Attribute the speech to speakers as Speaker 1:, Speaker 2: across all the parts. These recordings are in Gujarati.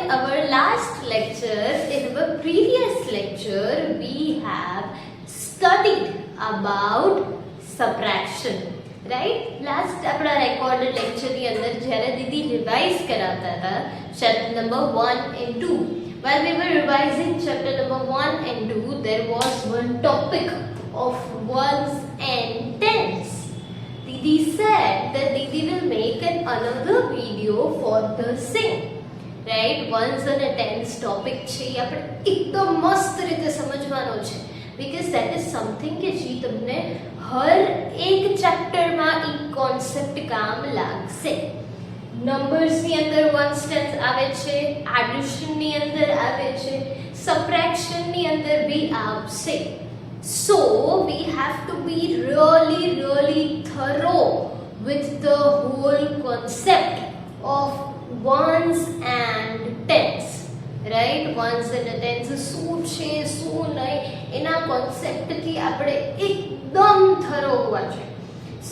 Speaker 1: our last lecture, in our previous lecture, we have studied about subtraction. Right? Last अपना recorded lecture के अंदर जरा दीदी revise कराता था chapter number 1 and 2. While we were revising chapter number 1 and 2, there was one topic of ones and tens. Didi said that Didi will make another video for the same. Right? Ones and tens topic છે આપણે એકદમ મસ્ત રીતે સમજવાનો છે because that is something કે જે તમને હર એક ચેપ્ટરમાં ઈ કોન્સેપ્ટ કામ લાગશે. નંબર્સ ની અંદર વન્સ ટેન્સ આવે છે, એડિશન ની અંદર આવે છે, સબટ્રેક્શન ની અંદર બી આવશે. So we have to be really thorough with the whole concept of ones and tens. Right? Ones and tens શું છે શું નહીં એના કોન્સેપ્ટથી આપણે એકદમ thorough હોવા જોઈએ.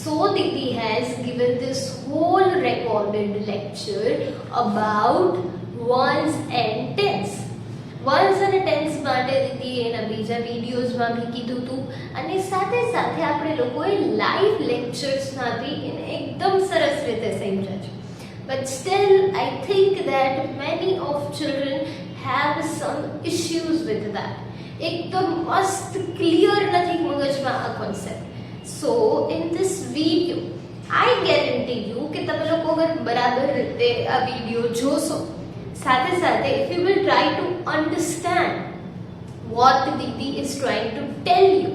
Speaker 1: So Didi has given this whole recorded lecture about ones and tens. Ones and tens માટે દીદી એના બીજા વિડીયોઝમાં બી કીધું હતું અને સાથે સાથે આપણે લોકોએ લાઈવ લેક્ચર્સમાં બી એને એકદમ સરસ રીતે સમજ્યા છે. But still I think that many of children have some issues with that. એકદમ મસ્ત ક્લિયર નથી મગજમાં આ concept. So in this video I guarantee you કે તમે લોકો અગર બરાબર રીતે આ વિડીયો જોશો, સાથે સાથે if you will try to understand what Didi is trying to tell you,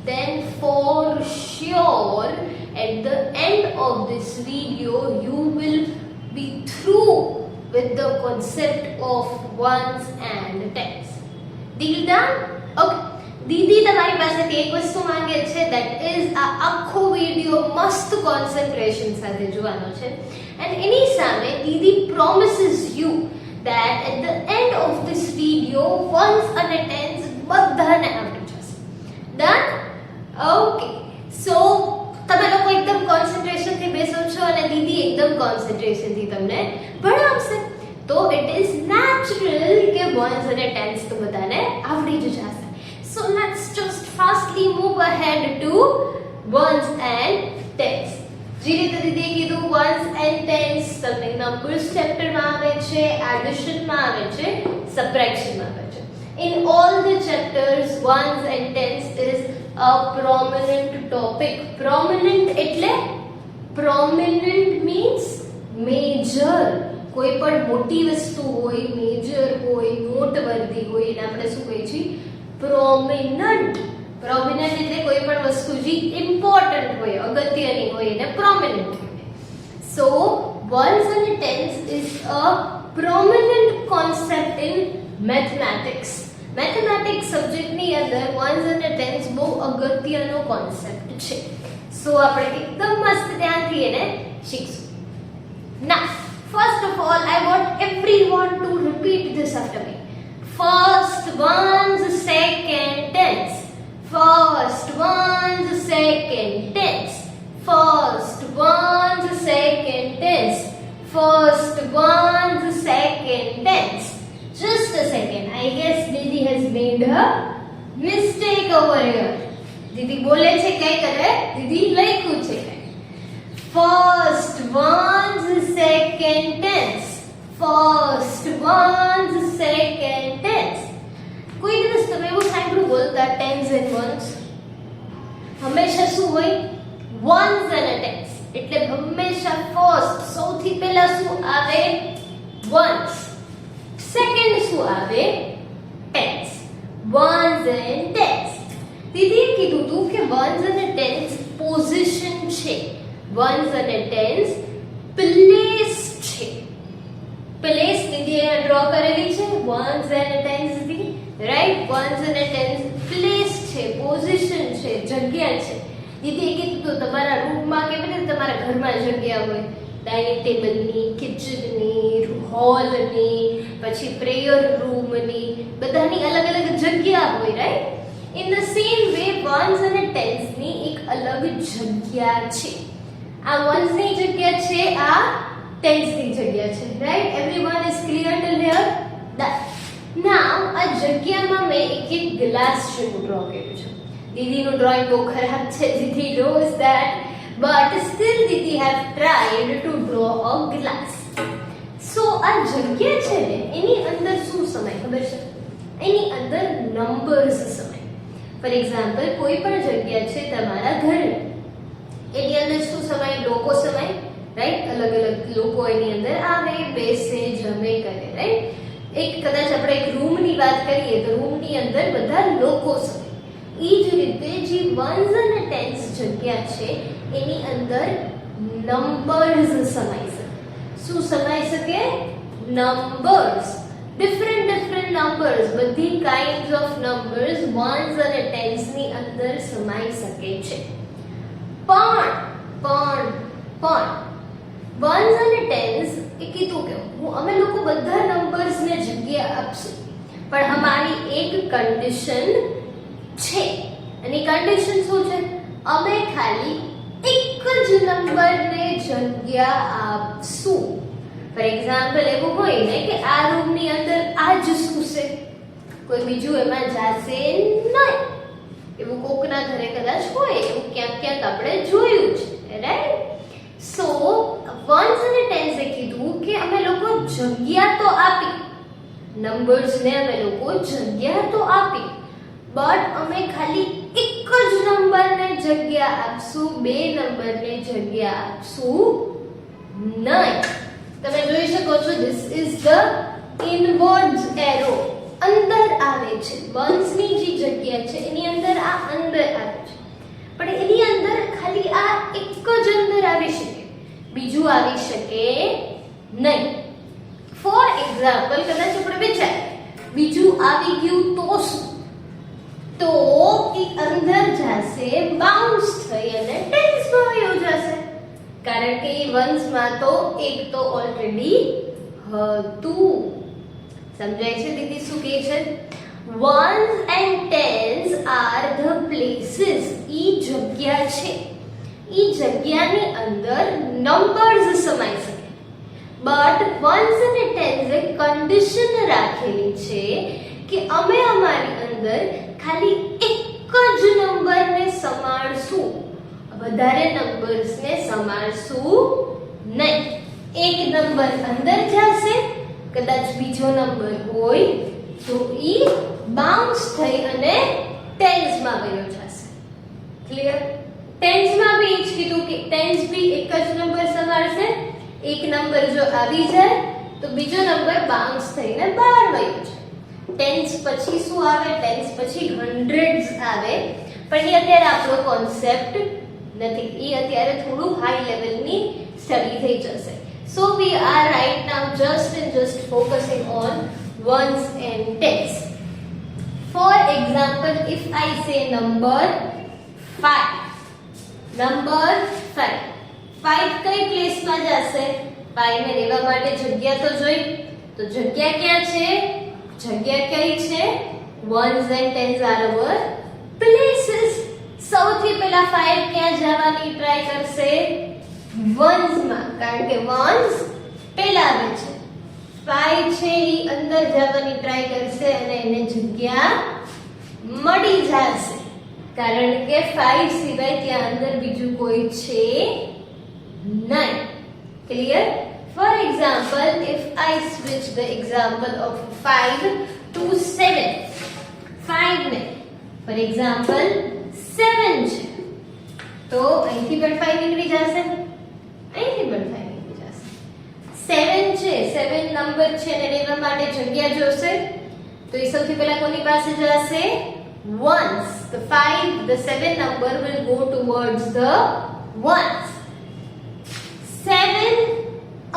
Speaker 1: then for sure at the end of this video you will be through with the concept of ones and tens. Deal done? Okay. દીદી તમારી પાસેથી એક વસ્તુ માંગે છે, that is આ આખો વિડિયો મસ્ત કોન્સન્ટ્રેશન સાથે જોવાનો છે and એની સામે દીદી promises you that at the end of this video ones and tens બધાને આવડી જશે. Done? Okay. So તમે લોકો એકદમ કોન્સન્ટ્રેશન થી બેસો છો અને દીદી એકદમ કોન્સન્ટ્રેશન થી તમને ભણાવશે. તો it is natural કે ones and tens તો બધાને આવડી જ જશે. So let's just fastly move ahead to ones and tens. જે રીતે દીદીએ કીધું ones and tens તમને નંબર્સ ચેપ્ટરમાં આવે છે, એડિશનમાં આવે છે, સબટ્રેક્શનમાં આવે છે. In all the chapters ones and tens is a prominent topic. Prominent એટલે prominent means major. કોઈ પણ મોટી વસ્તુ હોય, મેજર હોય, નોટવર્ધી હોય એને આપણે શું કહીએ છીએ? પ્રોમિનન્ટ. પ્રોમિનન્ટ એટલે કોઈ પણ વસ્તુ જે ઇમ્પોર્ટન્ટ હોય, અગત્યની હોય એને પ્રોમિનન્ટ કહેવાય. So ones and tens is a prominent concept in mathematics. Mathematics સબ્જેક્ટની અંદર ones and tens બહુ અગત્યનો કોન્સેપ્ટ છે. સો આપણે એકદમ મસ્ત ધ્યાનથી એને શીખશું. Now first of all I want everyone to repeat this after me. First ones, second tens. First ones, second tens. First ones, second tens. First ones, second tens. Just a second. I guess Didi has made a mistake over here. Didi બોલે છે કઈ કરે? Didi લખ્યું છે કઈ? First ones, second tens. First ones, second tens. કોઈ દિવસ તમે એવું સાંભળ્યું બોલતા tens and ones? હંમેશા શું હોય? ones and tens. એટલે હંમેશા first સૌથી પહેલા શું આવે? ones. second શું આવે? tens. ones and tens. દીદીએ કીધું હતું કે ones and tens પોઝિશન છે. ones and tens પ્લેસ છે. પ્લેસ દીદીએ ડ્રો કરેલી છે ones and tens થી, right? ones and tens place છે, પોઝિશન છે, જગ્યા છે. દીદીએ કીધું તો તમારા રૂમમાં કેવી રીતે તમારા ઘરમાં જગ્યા હોય, ડાઇનિંગ ટેબલની, કિચનની, હોલની, પછી પ્રેયર રૂમની, બધાની અલગ અલગ જગ્યા હોય, right? In the same way ones and tens ની એક અલગ જગ્યા છે. આ ones ની જગ્યા છે, આ tens ની જગ્યા છે, right? Everyone is clear till here? Now આ જગ્યામાં મેં એક ગ્લાસ જેવું ડ્રો કર્યું છે. દીદીનું ડ્રોઈંગ બહુ ખરાબ છે, દીદી knows that, but still Didi have tried to draw a glass. So આ જગ્યા છે ને એની અંદર શું સમાય ખબર છે? એની અંદર નંબર્સ સમાય. ફોર એક્ઝામ્પલ કોઈ પણ જગ્યા છે તમારા ઘરની, એની અંદર શું સમાય? લોકો સમાય, રાઈટ? અલગ અલગ લોકો એની અંદર આવે, બેસે, જમે, કરે, રાઈટ? એક કદાચ આપણે એક રૂમની વાત કરીએ તો રૂમની અંદર બધા લોકો સમાય. એ જ રીતે જે વન્સ અને ટેન્સ જગ્યા છે એની અંદર નંબર્સ સમાઈ શકે. શું સમાઈ શકે? નંબર્સ. ડિફરન્ટ નંબર્સ, બધી કાઇન્ડ્સ ઓફ નંબર્સ વન્સ અને ટેન્સ ની અંદર સમાઈ શકે છે. પણ વન્સ અને ટેન્સ એ કીધું કે અમે લોકો બધા નંબર્સ ને જગ્યા આપશું, પણ અમારી એક કન્ડિશન છે. અને કન્ડિશન શું છે? અમે ખાલી એક જ નંબરને જગ્યા આપશું. ફોર એક્ઝામ્પલ એવું હોય ને કે આ રૂમની અંદર આ જ સૂશે, કોઈ બીજું એમાં જાશે નહીં. એવું કોકના ઘરે કદાચ હોય, એવું ક્યાંક આપણે જોયું છે, રાઈટ? સો વન્સ અને ટેન્સે કીધું કે અમે લોકો જગ્યા તો આપી, નંબર્સને અમે લોકો જગ્યા તો આપી, બટ અમે ખાલી એક જ નંબરને જગ્યા આપશું, બે નંબરને જગ્યા આપશું નહીં. તમે જોઈ શકો છો, ધીસ ઇઝ ધ ઇનવર્ડ્સ એરો. અંદર આવે છે, વન્સની જે જગ્યા છે એની અંદર આ અંદર આવે છે, પણ એની અંદર ખાલી આ એક જ અંદર આવી શકે, બીજું આવી શકે નહીં. ફોર એક્ઝામ્પલ કદાચ આપણે વિચારીએ બીજું આવી ગયું તો શું? તો એ અંદર જશે, બાઉન્સ થઈ અને ટેન્સમાં વયો જશે, કારણ કે એ વન્સમાં તો એક તો ઓલરેડી હતું. સમજાય છે દીદી શું કહે છે? Ones and tens are the places. ઈ જગ્યા છે, ઈ જગ્યાની અંદર નંબર્સ સમાઈ શકે, બટ વન્સ અને ટેન્સે કન્ડિશન રાખેલી છે કે અમે અમારી અંદર ખાલી એક જ નંબરને સમાળશું, વધારે નંબર્સને સમાળશું નહીં. એક નંબર અંદર જશે, કદાચ બીજો નંબર હોય તો ઈ બાઉન્સ થઈ અને ટેન્સમાં વયો જશે. ક્લિયર? ટેન્સમાં બી જ કીધું કે ટેન્સ બી એક જ નંબર સમાળશે, એક નંબર જો આવી જાય તો બીજો નંબર બાઉન્સ થઈને બહાર વયો જાય. ટેન્સ પછી શું આવે? ટેન્સ પછી હંડ્રેડ્સ આવે, પણ એ અત્યારે આપણો કોન્સેપ્ટ નથી, એ અત્યારે થોડું હાઈ લેવલની સ્ટડી થઈ જશે. So we are right now just focusing on ones and tens. For example, if I say number 5, five કઈ પ્લેસમાં જશે? 5 ને રહેવા માટે જગ્યા તો જોઈ, તો જગ્યા ક્યાં છે? જગ્યા કઈ છે? ones and tens are our places. સૌથી પહેલા 5 ક્યાં જવાની ટ્રાય કરશે? વન્સ માં, કારણ કે વન્સ પહેલા આવે છે. 5 છે એ અંદર જવાની ટ્રાય કરશે અને એને જગ્યા મળી જશે, કારણ કે 5 સિવાય ત્યાં અંદર બીજું કોઈ છે નહીં. Clear? For example, if I switch the example of 5 to 7, 5 ને ફોર એક્ઝામ્પલ 7 છે તો અહીંથી પણ 5 નીકળી જશે, અહીંથી પણ 5 નીકળી જશે. 7 છે, 7 નંબર છે અને રહેવા માટે જગ્યા જોશે, તો એ સૌથી પહેલા કોની પાસે જશે? ones. The 7 number will go towards the ones. 7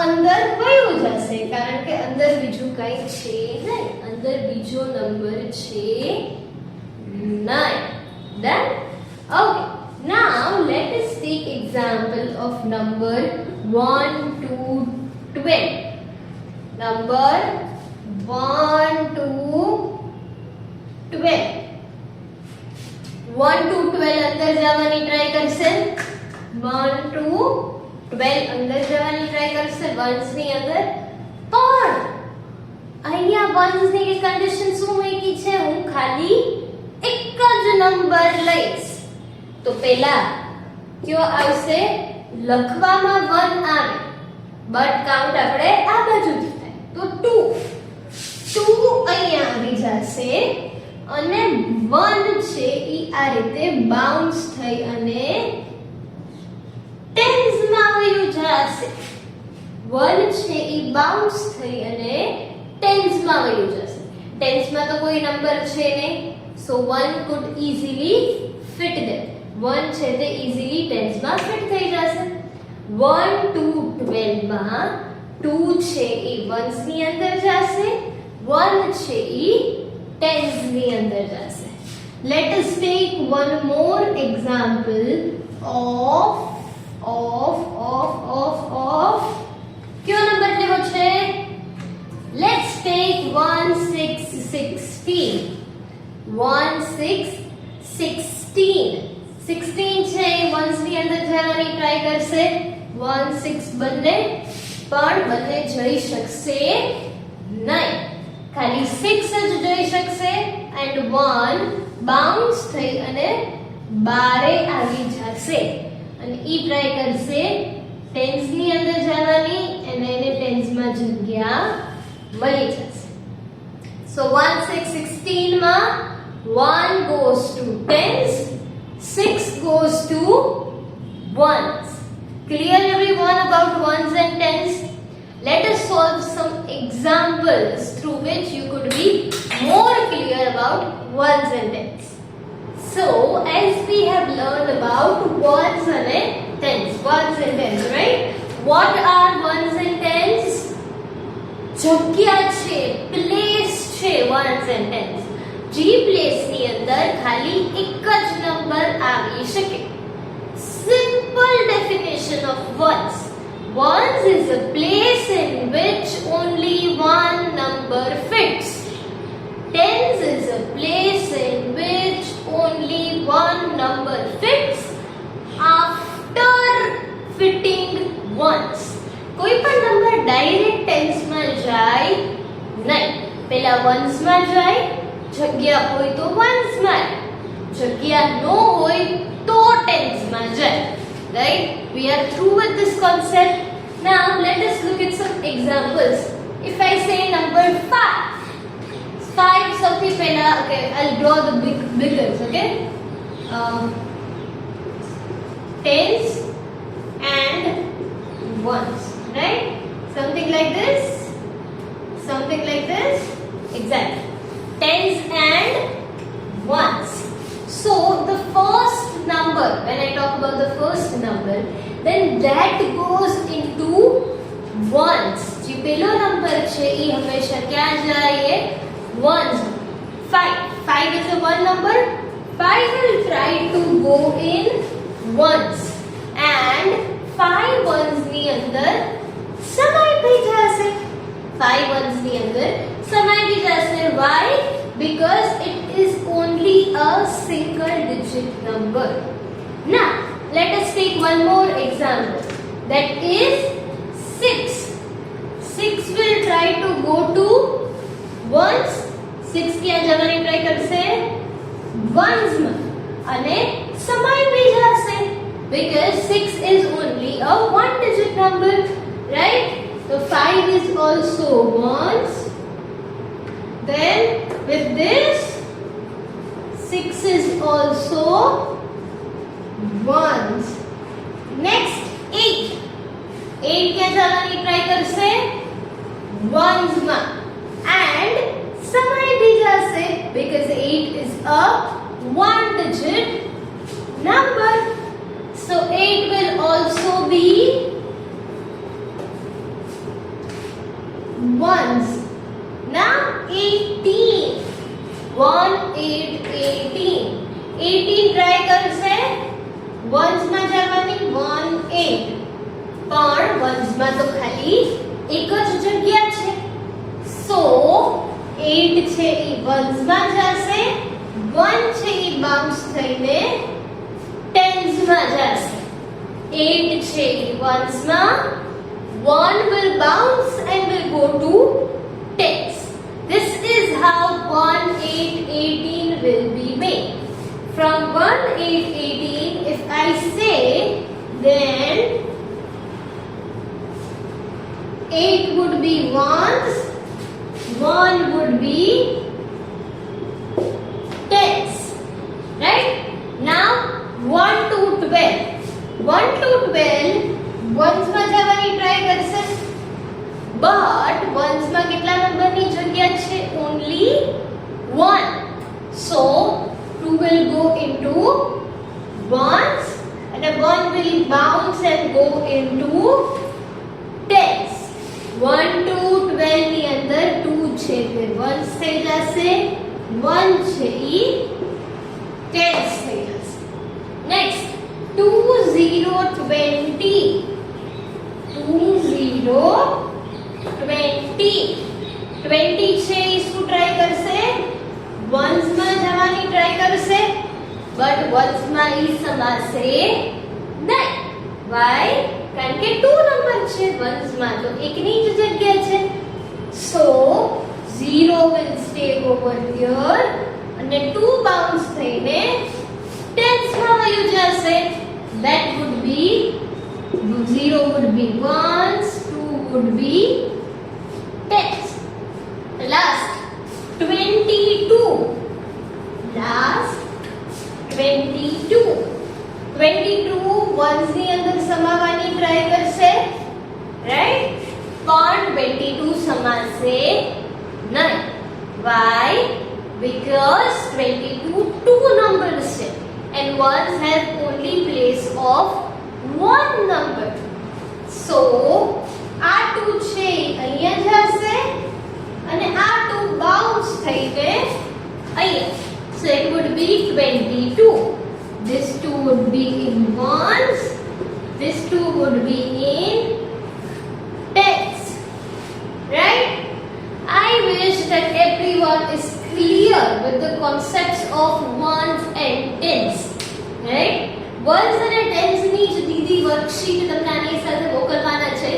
Speaker 1: અંદર વયો જશે, કારણ કે અંદર બીજું કઈ છે નહીં, અંદર બીજો નંબર છે નહીં. Done? Okay. Now let us take example of number 1 to 12. Number 1 to 12. 1 to 12 અંદર જવાની ટ્રાય કરશે, 1 to 12 અંદર જવાની ટ્રાય કરશે, વન્સ ની અંદર, પણ અહીંયા વન્સ ની કન્ડિશન શું મૂકી છે? હું ખાલી એક જ નંબર લઈશ. તો પહેલા કયો આવશે? લખવામાં 1 આવે બટ કાઉન્ટ આપણે આ બાજુથી થાય તો 2 અહીંયા આવી જશે અને 1 છે ઈ આ રીતે બાઉન્સ થઈ અને ટેન્સ માં વયું જશે. 1 છે ઈ બાઉન્સ થઈ અને ટેન્સ માં વયું જશે. ટેન્સ માં તો કોઈ નંબર છે નહીં, સો 1 could easily fit there. 1 છે તે easily ટેન્સ માં ફિટ થઈ જશે. 1 to 12 માં 2 છે ઈ વન્સ ની અંદર જશે, 1 છે ઈ ટેન્સ ની અંદર જશે. Let us take one more example of કયો નંબર લેવો છે? Let's take 1 6 16. 1 6 16 16 છે એ વન્સ ની અંદર જવાની ટ્રાય કરશે. 1 6 બંને જઈ શકશે નહીં, ખાલી 6 જ જઈ શકશે એન્ડ 1 બાઉન્સ થઈ અને 12 આવી જશે અને ઈ ટ્રાય કરશે ટેન્સ ની અંદર જવાની અને એને ટેન્સ માં જગ્યા મળી જશે. સો 1 6 16 માં 1 goes to tens, 6 goes to ones. Clear everyone about ones and tens? Let us solve some examples through which you could be more clear about ones and tens. So, as we have learned about ones and tens, right? What are ones and tens? જગ્યા છે, પ્લેસ છે ones and tens. જે પ્લેસ ની અંદર ખાલી એક જ નંબર આવી શકે. Simple definition of ones. Ones is a place in which only one number fits. Tens is a place in which only one number fits after fitting ones. કોઈ પણ નંબર ડાયરેક્ટ ટેન્સ માં જાય નહીં, પહેલા વન્સ માં જાય, જગ્યા હોય તો વન્સ માં, જગ્યા ન હોય તો ટેન્સ માં જાય. Right? We are through with this concept. Now let us look at some examples. If I say number 5 something pehla, okay, I'll draw the figures, okay? Tens and ones, right? Something like this, exactly. Tens and ones. So the first number, when I talk about the first number, then that goes into ones. જે પહેલો નંબર છે એ હંમેશા ક્યાં જાય? Ones. 5 is a one number. 5 will try to go in ones and 5 ones ની અંદર સમાઈ જશે. 5 ones ની અંદર સમાઈ જશે. Why? Because it is only a single digit number. Now, let us take one more example. That is 6. 6 will try to go to ones. 6 ક્યાં જવાની ટ્રાય કરશે? Ones માં અને સમાઈ જશે. Because 6 is only a one digit number, right? So 5 is also ones. Then with this 6 is also ones. Next 8 ક્યાં જવાની ટ્રાય કરશે? Ones માં and સમાઈ જશે because 8 is a one digit number. So 8 will also be ones. Now 18. 1 8 18. 18 try કરશે ones માં જવાની 1 8 પણ ones માં તો ખાલી એક જ જગ્યા છે. So 8 છે ઈ ones માં જશે, 1 છે ઈ બાઉન્સ થઈને tens માં જશે. 8 છે ઈ ones માં, 1 will bounce and will go to tens. This how 1, 8, 18 will be made. From 1, 8, 18, if I say, then 8 would be ones, 1 would be tens. Right? Now 1 to 12. 1 to 12 ones માં જવાની ટ્રાય કરશે, but ones માં કેટલા નંબરની જગ્યા છે? Only 1. So 2 will go into ones and 1 will bounce and go into tens. 1 to 12 ની અંદર 2 છે તે ones થઈ જશે, 1 છે ઈ tens થઈ જશે. Next 2 0 20. 2 0 20. 20 છે ઈ શું ટ્રાય કરશે? ones માં જવાની ટ્રાય કરશે, but ones માં ઈ સમાશે નહીં. why? કારણ કે 2 નંબર છે, ones માં તો એકની જ જગ્યા છે. so 0 will stay over here અને 2 bounce થઈને tens માં વયું જશે. that would be 0 would be ones, 2 would be tens. Last 22. Last 22. 22 ones ની અંદર સમાવવાની ટ્રાય કરશે, right? પણ 22 સમાશે નહીં. why? because 22 two numbers છે and ones have only place of one number. so આ 2 છે અહીંયા જશે અને આ 2 bounce થઈને અહીંયા. so it would be 22. this 2 would be in ones, this 2 would be in tens. right? I wish that everyone is clear with the concepts of ones and tens. right? ones and tens ની જ દીદી વર્કશીટ તમને આની સાથે મોકલવાના છે.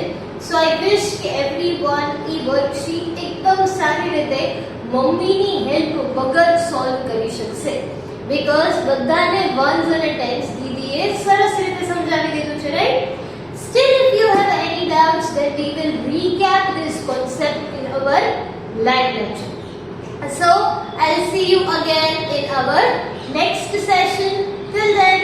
Speaker 1: so I wish કે everyone ઈ વર્કશીટ એકદમ સારી રીતે મમ્મીની હેલ્પ વગર સોલ્વ કરી શકશે, because બધાને ones and tens દીદીએ સરસ રીતે સમજાવી દીધું છે. right? still if you have any doubts, then we will recap this concept in our live lecture. so I'll see you again in our next session. Till then,